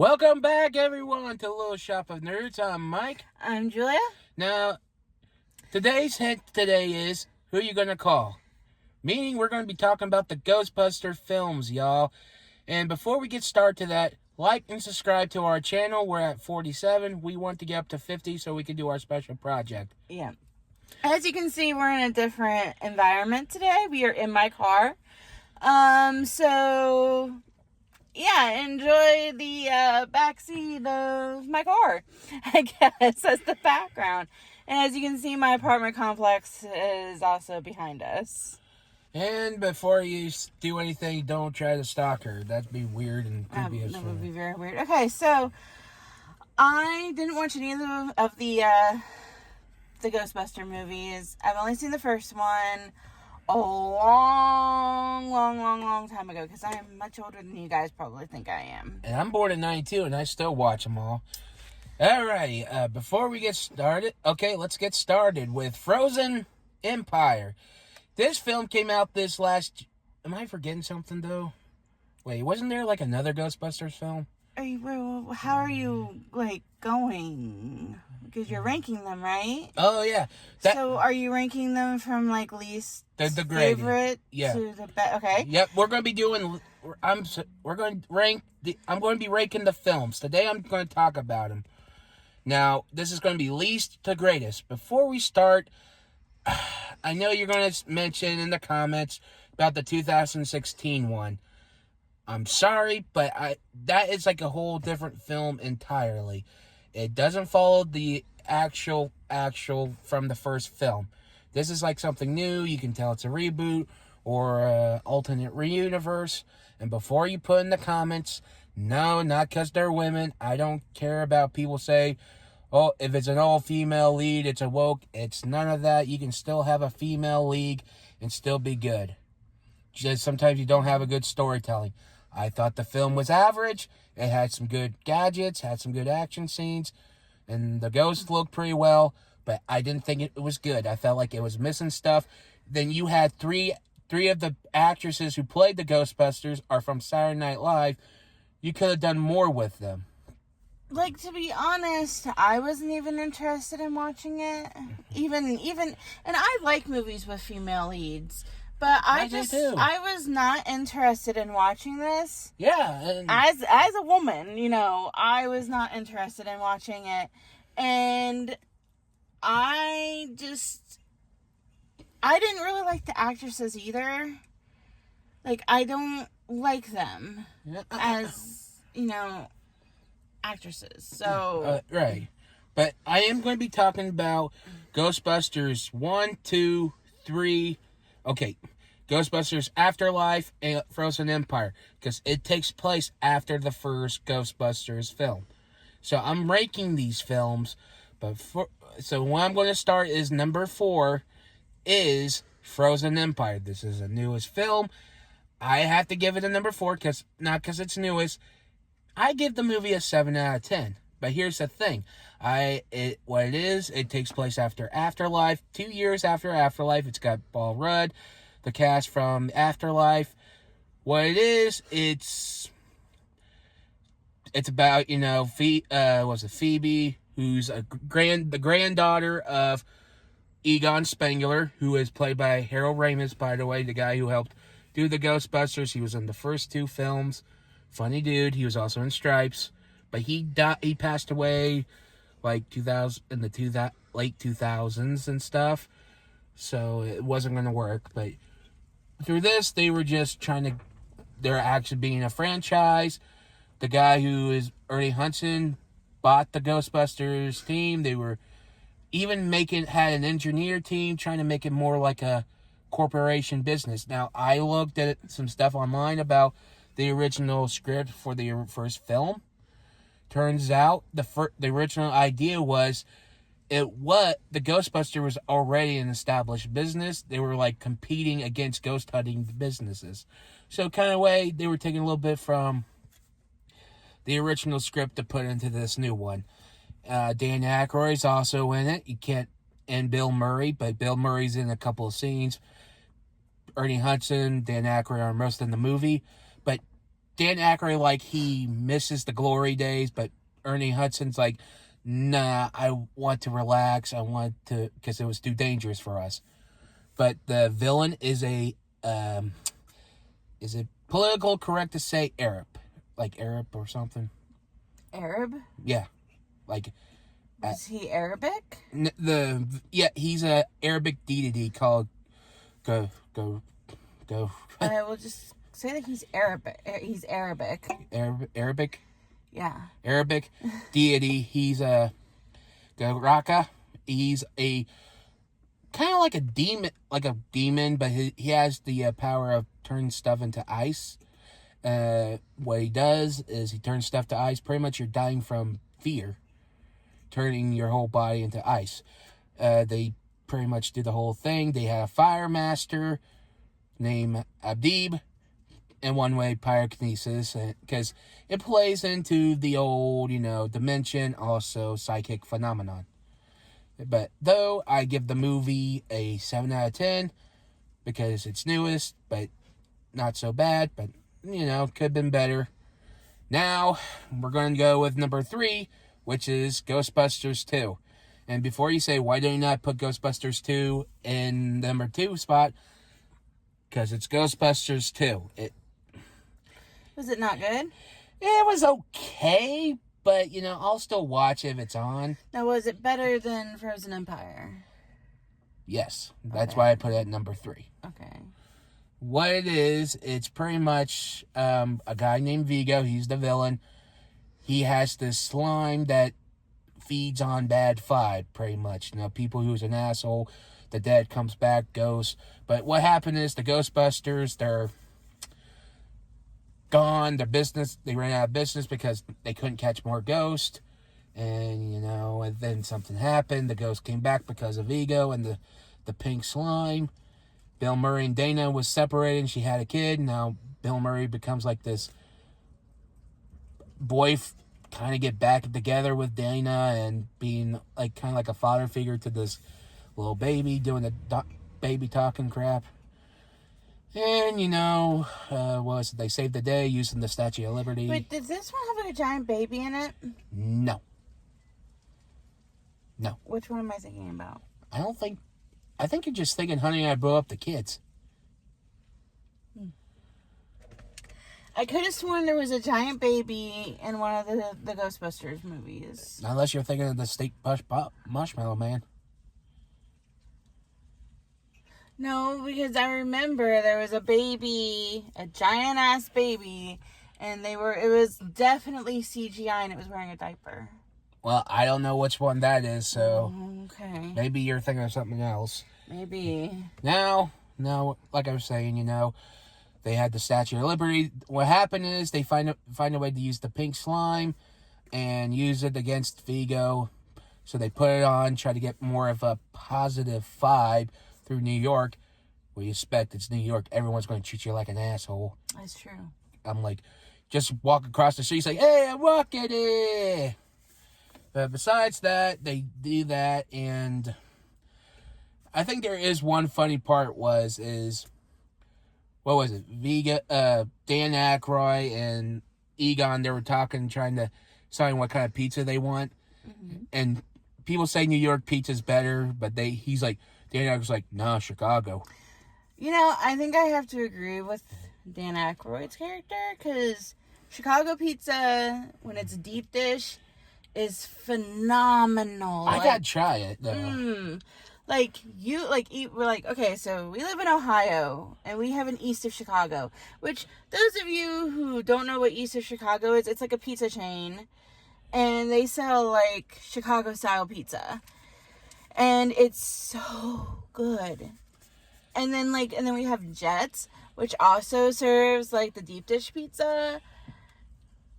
Welcome back, everyone, to Little Shop of Nerds. I'm Mike. I'm Julia. Now, today's hint today is who you gonna call? Meaning we're gonna be talking about the Ghostbuster films, y'all. And before we get started to that, like and subscribe to our channel. We're at 47. We want to get up to 50 so we can do our special project. Yeah. As you can see, we're in a different environment today. We are in my car. Enjoy the backseat of my car, I guess, as the background. And as you can see, my apartment complex is also behind us. And before you do anything, don't try to stalk her. That'd be weird and creepy as That fuck. would be very weird. Okay, so I didn't watch any of the Ghostbuster movies. I've only seen the first one a long time ago, because I am much older than you guys probably think I am. And I'm born in 92, and I still watch them all. Alrighty, before we get started, let's get started with Frozen Empire. This film came out this last... Am I forgetting something, though? Wait, wasn't there, like, another Ghostbusters film? How are you, going? Because you're ranking them, right? Oh, yeah. So are you ranking them from, least the favorite to the best? Okay. Yep, we're going to be doing... I'm going to be ranking the films. Today I'm going to talk about them. Now, this is going to be least to greatest. Before we start, I know you're going to mention in the comments about the 2016 one. I'm sorry, but that is like a whole different film entirely. It doesn't follow the actual from the first film. This is like something new. You can tell it's a reboot or an alternate universe. And before you put in the comments, no, not because they're women. I don't care about people say, oh, if it's an all-female lead, it's a woke. It's none of that. You can still have a female lead and still be good. Just sometimes you don't have a good storytelling. I thought the film was average. It had some good gadgets, had some good action scenes, and the ghosts looked pretty well, but I didn't think it was good. I felt like it was missing stuff. Then you had three of the actresses who played the Ghostbusters are from Saturday Night Live. You could have done more with them. To be honest, I wasn't even interested in watching it. Even, and I like movies with female leads. But I was not interested in watching this. Yeah. As a woman, I was not interested in watching it. And I didn't really like the actresses either. I don't like them as, actresses. So. Right. But I am going to be talking about Ghostbusters 1, 2, 3... Okay, Ghostbusters Afterlife and Frozen Empire, because it takes place after the first Ghostbusters film. So I'm ranking these films, so what I'm going to start is number 4 is Frozen Empire. This is the newest film. I have to give it a number 4, not because it's newest. I give the movie a 7 out of 10. But here's the thing. It takes place after Afterlife. 2 years after Afterlife. It's got Paul Rudd, the cast from Afterlife. What it is, it's about, Phoebe, who's the granddaughter of Egon Spengler, who is played by Harold Ramis, by the way, the guy who helped do the Ghostbusters. He was in the first 2 films. Funny dude. He was also in Stripes. But he passed away late 2000s and stuff. So it wasn't going to work. But through this, they were just they're actually being a franchise. The guy who is Ernie Hudson bought the Ghostbusters team. They were even had an engineer team trying to make it more like a corporation business. Now, I looked at some stuff online about the original script for the first film. Turns out the original idea was the Ghostbuster was already an established business. They were competing against ghost hunting businesses. So kind of way they were taking a little bit from the original script to put into this new one. Dan Aykroyd's also in it. And Bill Murray, but Bill Murray's in a couple of scenes. Ernie Hudson, Dan Aykroyd are most in the movie. But Dan Aykroyd, like, he misses the glory days, but Ernie Hudson's like, nah, I want to relax. I want to, because it was too dangerous for us. But the villain is is it political correct to say Arab? Like Arab or something? Arab? Yeah. Like. Is he Arabic? He's a Arabic deity called go. I will just say that he's Arabic. He's Arabic. Arabic. Yeah. Arabic deity. He's a Raka. He's a kind of like a demon, but he has the power of turning stuff into ice. What he does is he turns stuff to ice. Pretty much, you're dying from fear, turning your whole body into ice. They pretty much did the whole thing. They had a fire master named Abdib, and one way pyrokinesis, because it plays into the old, dimension, also psychic phenomenon. But though I give the movie a 7 out of 10 because it's newest, but not so bad, but could have been better. Now we're going to go with number 3, which is Ghostbusters 2. And before you say, why do you not put Ghostbusters 2 in number 2 spot? Because it's Ghostbusters 2. Was it not good? It was okay, but, I'll still watch it if it's on. Now, was it better than Frozen Empire? Yes. That's why I put it at number 3. Okay. What it is, it's pretty much a guy named Vigo. He's the villain. He has this slime that feeds on bad vibe, pretty much. People who's an asshole, the dead comes back, ghosts. But what happened is the Ghostbusters, they're gone. They ran out of business because they couldn't catch more ghosts. And, and then something happened. The ghost came back because of Vigo and the pink slime. Bill Murray and Dana was separated and she had a kid. Now Bill Murray becomes like this boy, kind of get back together with Dana and being like kind of like a father figure to this little baby, doing the baby talking crap. And what was it? They saved the day using the Statue of Liberty. Wait, did this one have a giant baby in it? No. Which one am I thinking about? I think you're just thinking Honey, I Blew Up the Kids. I could have sworn there was a giant baby in one of the Ghostbusters movies. Unless you're thinking of the Steak Marshmallow Man. No, because I remember there was a baby, a giant ass baby, and it was definitely CGI and it was wearing a diaper. Well, I don't know which one that is, so okay. Maybe you're thinking of something else. Maybe. Now, like I was saying, they had the Statue of Liberty. What happened is they find a way to use the pink slime and use it against Vigo. So they put it on, try to get more of a positive vibe through New York. Well, you expect it's New York. Everyone's going to treat you like an asshole. That's true. I'm like, just walk across the street, say, hey, I'm walking it. But besides that, they do that, and I think there is one funny part what was it? Dan Aykroyd and Egon, they were talking, trying to decide what kind of pizza they want. Mm-hmm. And people say New York pizza's better, but he's like, Dan Aykroyd's like, nah, Chicago. I think I have to agree with Dan Aykroyd's character, because Chicago pizza, when it's deep dish, is phenomenal. I gotta try it, though. Okay, so we live in Ohio, and we have an East of Chicago, which, those of you who don't know what East of Chicago is, it's like a pizza chain, and they sell, Chicago-style pizza, and it's so good. And then we have Jets, which also serves, the deep dish pizza,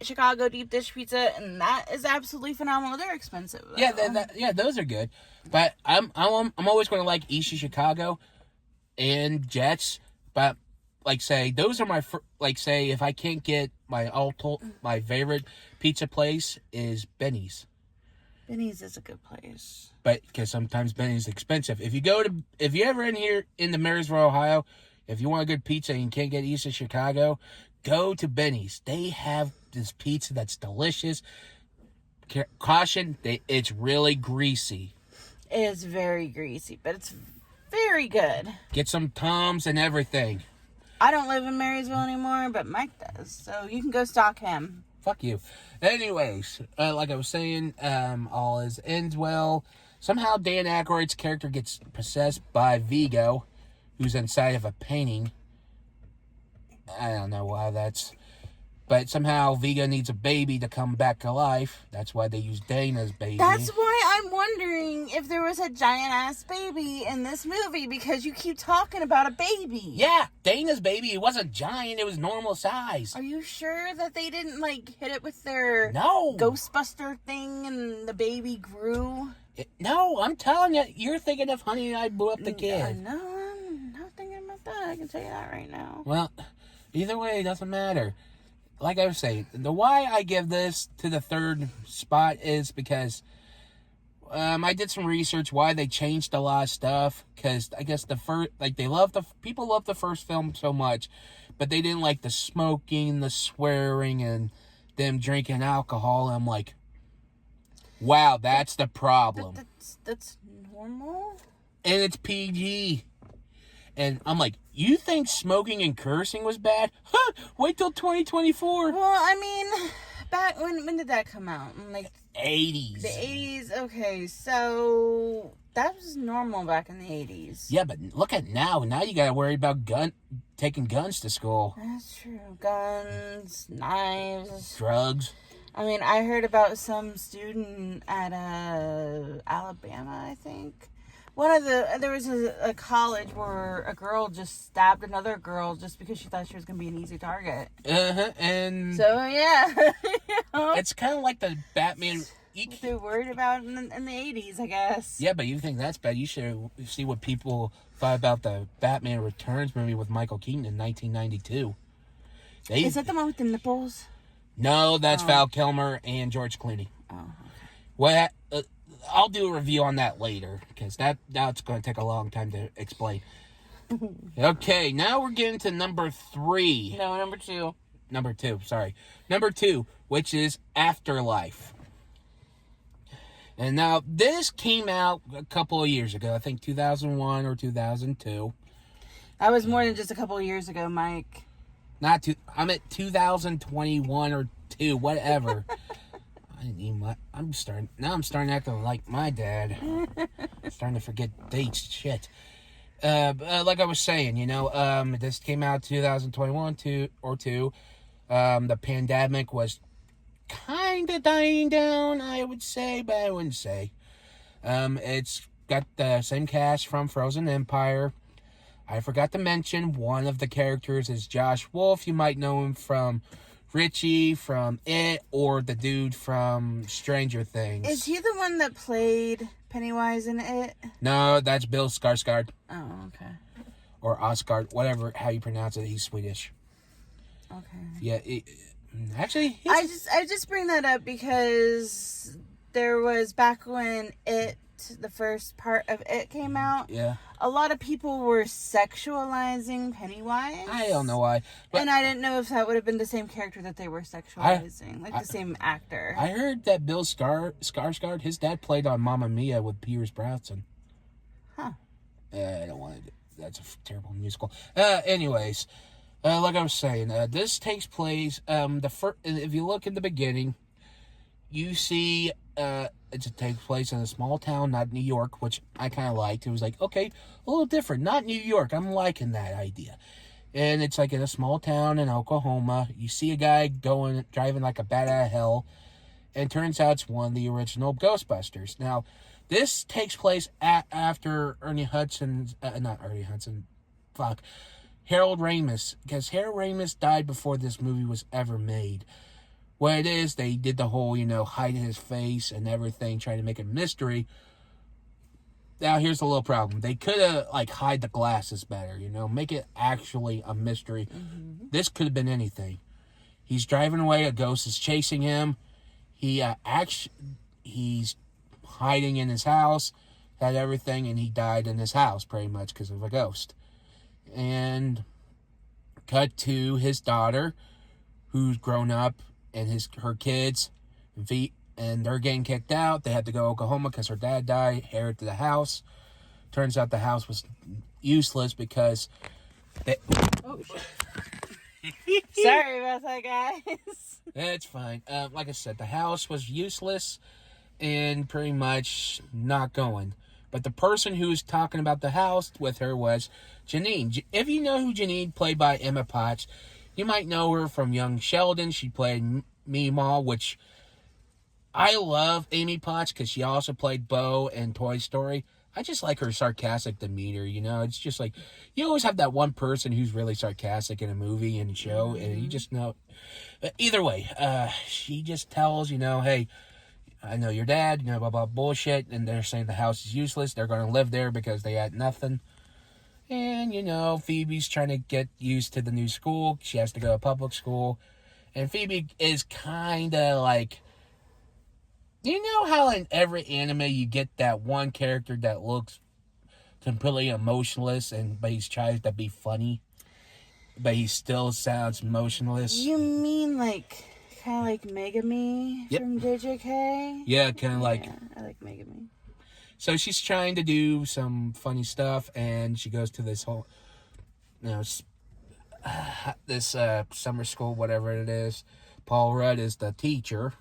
Chicago deep dish pizza, and that is absolutely phenomenal. They're expensive, though. Yeah, those are good. But I'm always going to like East of Chicago and Jets. But say those are my say if I can't get my favorite pizza place is Benny's. Benny's is a good place. But because sometimes Benny's is expensive. If you ever in here in the Marysville, Ohio, If you want a good pizza and you can't get east of Chicago, go to Benny's. They have this pizza that's delicious. Caution, it's really greasy. It is very greasy, but it's very good. Get some Tums and everything. I don't live in Marysville anymore, but Mike does, so you can go stalk him. Fuck you. Anyways, like I was saying, all ends well. Somehow Dan Aykroyd's character gets possessed by Vigo, who's inside of a painting. I don't know why that's... But somehow Vigo needs a baby to come back to life. That's why they use Dana's baby. That's why I'm wondering if there was a giant-ass baby in this movie, because you keep talking about a baby. Yeah, Dana's baby. It wasn't giant. It was normal size. Are you sure that they didn't, hit it with their No. Ghostbuster thing and the baby grew? No, I'm telling you. You're thinking of Honey, I Blew Up the Kid. No, I'm not thinking about that. I can tell you that right now. Well, either way, it doesn't matter. Like I was saying, the why I give this to the third spot is because I did some research why they changed a lot of stuff. Because I guess people love the first film so much, but they didn't like the smoking, the swearing, and them drinking alcohol. I'm like, wow, that's the problem. That's normal. And it's PG. And I'm like, you think smoking and cursing was bad? Huh, wait till 2024. Well, I mean, back when did that come out? 80s. The 80s? Okay, so that was normal back in the 80s. Yeah, but look at now. Now you gotta worry about taking guns to school. That's true. Guns, knives. Drugs. I mean, I heard about some student at Alabama, I think. There was a college where a girl just stabbed another girl just because she thought she was going to be an easy target. And... So, yeah. It's kind of like the Batman... They're worried about in the 80s, I guess. Yeah, but you think that's bad. You should see what people thought about the Batman Returns movie with Michael Keaton in 1992. Is that the one with the nipples? No, that's Val Kilmer and George Clooney. Oh, okay. What... I'll do a review on that later, because that's going to take a long time to explain. Okay, now we're getting to number 3. No, number 2. Number 2, sorry. Number 2, which is Afterlife. And now, this came out a couple of years ago. I think 2001 or 2002. That was more than just a couple of years ago, Mike. I'm at 2021 or 2, whatever. I'm starting acting like my dad. Starting to forget dates, shit. Like I was saying, this came out 2021 or 2. The pandemic was kind of dying down, I would say, but I wouldn't say. It's got the same cast from Frozen Empire. I forgot to mention one of the characters is Josh Wolf. You might know him from Richie from It, or the dude from Stranger Things. Is he the one that played Pennywise in It? No, that's Bill Skarsgård. Oh, okay. Or Osgard, whatever, how you pronounce it. He's Swedish. Okay. Yeah, actually... I just bring that up because there was back when the first part of It came out. Yeah. A lot of people were sexualizing Pennywise. I don't know why. And I didn't know if that would have been the same character that they were sexualizing. The same actor. I heard that Bill Skarsgård, his dad played on Mamma Mia with Pierce Brosnan. Huh. I don't want to... That's a terrible musical. Anyways, like I was saying, this takes place... if you look in the beginning, you see... it takes place in a small town, not New York, which I kind of liked. It was like, okay, a little different. Not New York. I'm liking that idea. And it's like in a small town in Oklahoma. You see a guy driving like a bat out of hell. And it turns out it's one of the original Ghostbusters. Now, this takes place after Harold Ramis. Because Harold Ramis died before this movie was ever made. What it is, they did the whole, hide his face and everything, trying to make it a mystery. Now, here's the little problem. They could have, hide the glasses better, make it actually a mystery. Mm-hmm. This could have been anything. He's driving away, a ghost is chasing him. He's hiding in his house, had everything, and he died in his house, pretty much, because of a ghost. And cut to his daughter, who's grown up, and her kids, and they're getting kicked out. They had to go to Oklahoma because her dad died, inherited the house. Turns out the house was useless because they... Oh, shit. Sorry about that, guys. It's fine. Like I said, the house was useless and pretty much not going. But the person who was talking about the house with her was Janine. If you know who Janine, played by Emma Potts, you might know her from Young Sheldon. She played Meemaw, which I love Amy Potts because she also played Bo in Toy Story. I just like her sarcastic demeanor, you know? It's just like, you always have that one person who's really sarcastic in a movie and a show, and you just know. Either way, she just tells, you know, hey, I know your dad, you know, blah, blah, bullshit, and they're saying the house is useless. They're going to live there because they had nothing. And, you know, Phoebe's trying to get used to the new school. She has to go to public school. And Phoebe is kind of like... You know how in every anime you get that one character that looks completely emotionless, but he's tries to be funny, but he still sounds emotionless? You mean like kind of like Megami from JJK? Yeah, kind of like... Yeah, I like Megami. So she's trying to do some funny stuff, and she goes to this whole, you know, this summer school, whatever it is. Paul Rudd is the teacher.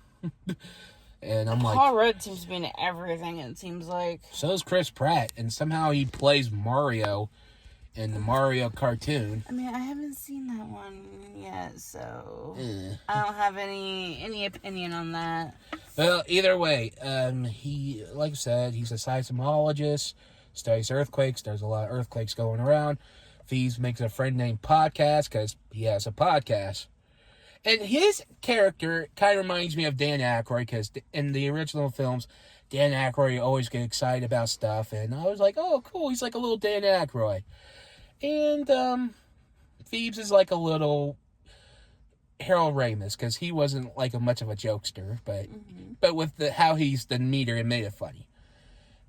And I'm like... Paul Rudd seems to be in everything, it seems like. So is Chris Pratt, and somehow he plays Mario in the Mario cartoon. I mean, I haven't seen that one yet, so I don't have any opinion on that. Well, either way, he, like I said, he's a seismologist, studies earthquakes. There's a lot of earthquakes going around. Fees makes a friend named Podcast because he has a podcast. And his character kind of reminds me of Dan Aykroyd, because in the original films, Dan Aykroyd always get excited about stuff, and I was like, oh, cool, he's like a little Dan Aykroyd. And Phoebes is like a little Harold Ramis, because he wasn't like much of a jokester, but with how he's the meter, it made it funny.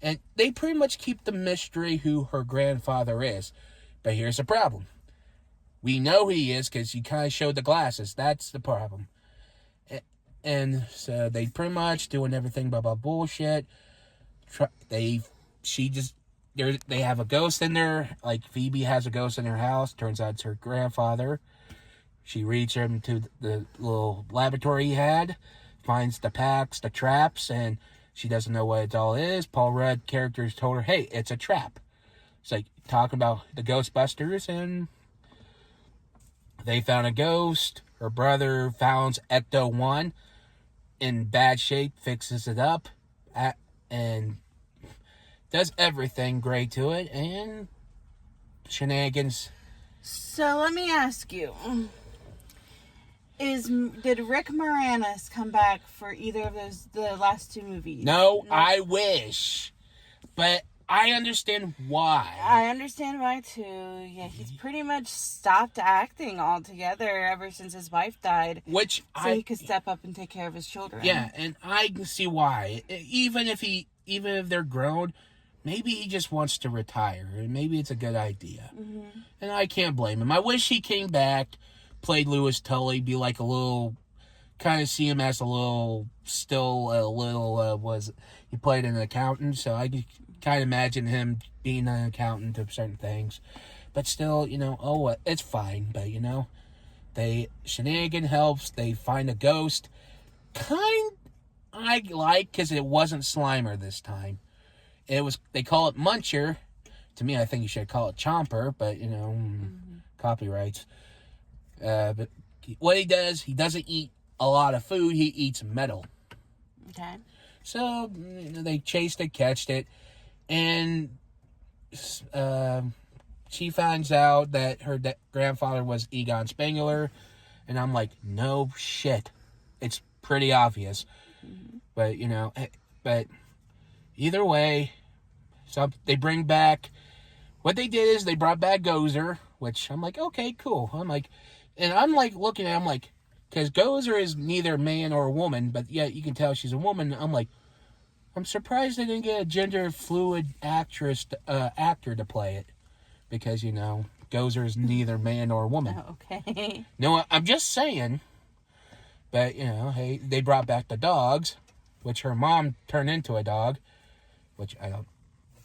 And they pretty much keep the mystery who her grandfather is. But here's the problem. We know who he is because you kind of showed the glasses. That's the problem. And so they pretty much doing everything blah bullshit. They have a ghost in there. Like Phoebe has a ghost in her house. Turns out it's her grandfather. She reads him to the little laboratory he had. Finds the packs, the traps, and she doesn't know what it all is. Paul Rudd characters told her, hey, it's a trap. It's like talking about the Ghostbusters, and they found a ghost. Her brother found Ecto-1 in bad shape, fixes it up, and does everything great to it, and shenanigans. So let me ask you. Did Rick Moranis come back for either of the last two movies? No, I wish. But I understand why. I understand why, too. Yeah, he's pretty much stopped acting altogether ever since his wife died. So he could step up and take care of his children. Yeah, and I can see why. Even if they're grown, maybe he just wants to retire. And maybe it's a good idea. Mm-hmm. And I can't blame him. I wish he came back, played Louis Tully, be like a little... kind of see him as he played an accountant, so I could kind of imagine him being an accountant of certain things. But still, it's fine. But, shenanigan helps. They find a ghost. I like, because it wasn't Slimer this time. They call it Muncher. To me, I think you should call it Chomper, but, copyrights. But what he does, he doesn't eat a lot of food, he eats metal. Okay. So, they chased it, catched it, and she finds out that her grandfather was Egon Spengler, and I'm like, no shit. It's pretty obvious. Mm-hmm. But either way, so they bring back, what they did is they brought back Gozer, which I'm like, okay, cool. I'm like looking at him like, because Gozer is neither man or woman, but yet you can tell she's a woman. I'm like, I'm surprised they didn't get a gender fluid actor to play it. Because, Gozer is neither man nor woman. Okay. No, I'm just saying. But, you know, hey, they brought back the dogs, which her mom turned into a dog, which I don't...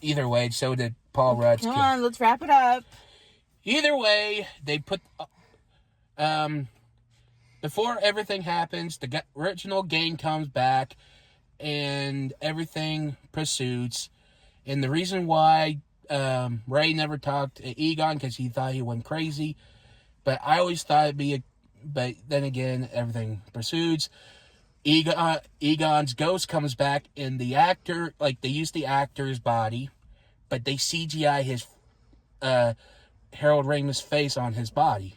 Either way, so did Paul Rudd's kid. Come on, let's wrap it up. Either way, they put... before everything happens, the original gang comes back, and everything proceeds. And the reason why Ray never talked to Egon, because he thought he went crazy. But I always thought it'd be a... But then again, everything pursues. Egon's ghost comes back, and the actor, like, they use the actor's body, but they CGI his Harold Ramis face on his body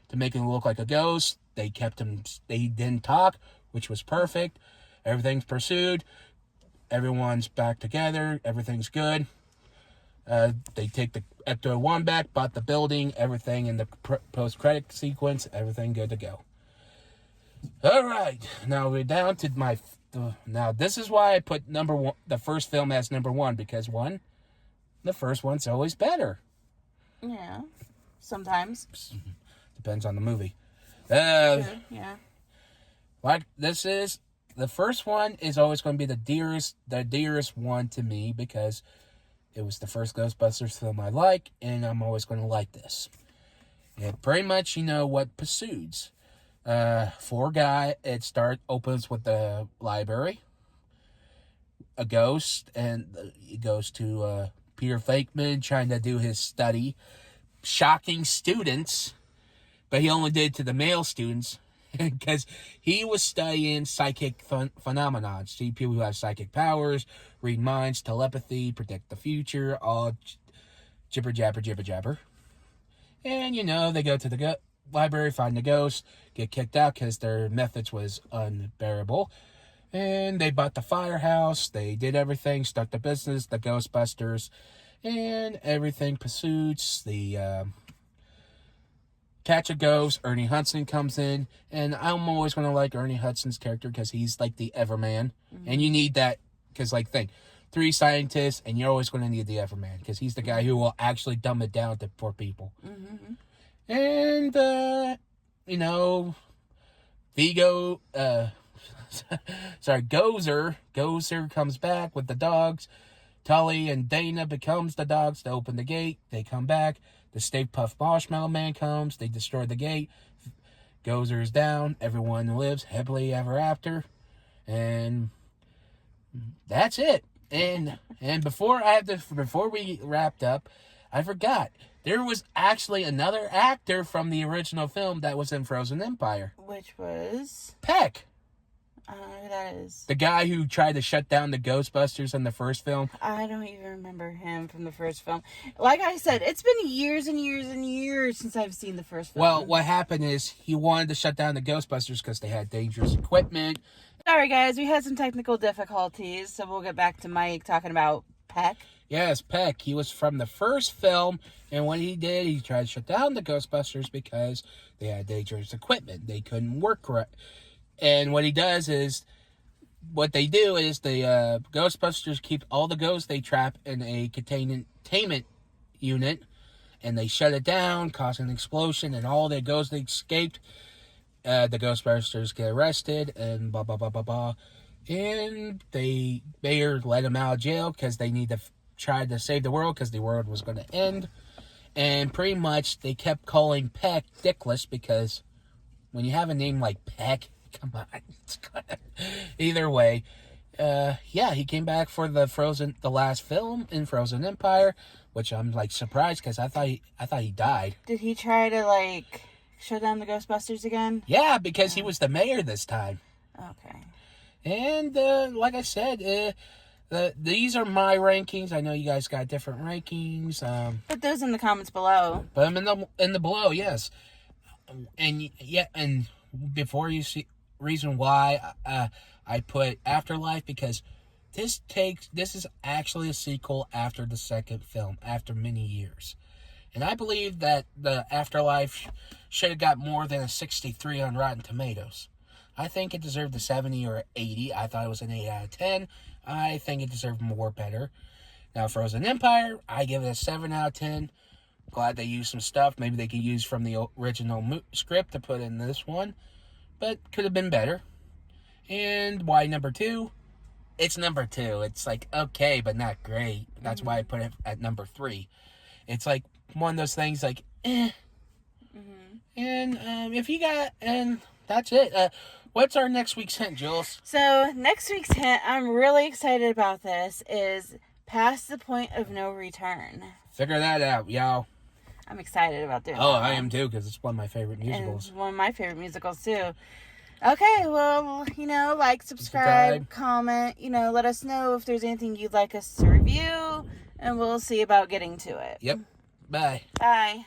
to make him look like a ghost. They kept him, they didn't talk, which was perfect. Everything's pursued. Everyone's back together. Everything's good. They take the Ecto 1 back, bought the building, everything in the post-credit sequence, everything good to go. All right, now we're down to my... Now, this is why I put number one, the first film as number one, because one, the first one's always better. Yeah, sometimes. Depends on the movie. Sure, yeah. Like, this is... The first one is always going to be the dearest one to me, because it was the first Ghostbusters film I like, and I'm always going to like this. And pretty much, you know what pursues. It opens with the library. A ghost, and it goes to Peter Fakeman trying to do his study. Shocking students, but he only did it to the male students, because he was studying psychic phenomena. See people who have psychic powers, read minds, telepathy, predict the future, all jibber jabber. And, you know, they go to the library, find the ghost, get kicked out because their methods was unbearable. And they bought the firehouse, they did everything, start the business, the Ghostbusters, and everything pursues. The catch a ghost, Ernie Hudson comes in, and I'm always going to like Ernie Hudson's character because he's like the Everman. Mm-hmm. And you need that, because, like, think, 3 scientists, and you're always going to need the Everman, because he's the guy who will actually dumb it down to poor people. Mm-hmm. And, you know, Gozer comes back with the dogs. Tully and Dana becomes the dogs to open the gate. They come back. The Stay Puft Marshmallow Man comes. They destroy the gate. Gozer's down. Everyone lives happily ever after. And that's it. And before we wrapped up, I forgot. There was actually another actor from the original film that was in Frozen Empire. Which was? Peck. I don't know who that is. The guy who tried to shut down the Ghostbusters in the first film. I don't even remember him from the first film. Like I said, it's been years and years and years since I've seen the first film. Well, what happened is he wanted to shut down the Ghostbusters because they had dangerous equipment. Sorry, guys. We had some technical difficulties, so we'll get back to Mike talking about Peck. Yes, Peck. He was from the first film, and what he did, he tried to shut down the Ghostbusters because they had dangerous equipment. They couldn't work correct. And what he does is, what they do is the Ghostbusters keep all the ghosts they trap in a containment unit, and they shut it down, cause an explosion, and all the ghosts that escaped, the Ghostbusters get arrested, and blah, blah, blah, blah, blah. And Mayor let them out of jail because they need to try to save the world because the world was going to end. And pretty much they kept calling Peck Dickless because when you have a name like Peck, come on. Either way, he came back for the last film in Frozen Empire, which I'm like surprised because I thought he died. Did he try to shut down the Ghostbusters again? Yeah, because he was the mayor this time. Okay. And like I said, these are my rankings. I know you guys got different rankings. Put those in the comments below. Put them in the below, yes. And before you see reason why I put Afterlife, because this is actually a sequel after the second film, after many years. And I believe that the Afterlife should have got more than a 63 on Rotten Tomatoes. I think it deserved a 70 or 80. I thought it was an 8 out of 10. I think it deserved more better. Now, Frozen Empire, I give it a 7 out of 10. glad they used some stuff. Maybe they could use from the original script to put in this one. But could have been better. And why number 2? It's number 2. It's like, okay, but not great. That's why I put it at number 3. It's like one of those things like, eh. And if you got, and that's it. What's our next week's hint, Jules? So next week's hint, I'm really excited about this, is Past the Point of No Return. Figure that out, y'all. I'm excited about doing Oh, that. I am too, because it's one of my favorite musicals. And one of my favorite musicals too. Okay, well, like, subscribe, comment, let us know if there's anything you'd like us to review, and we'll see about getting to it. Yep. Bye. Bye.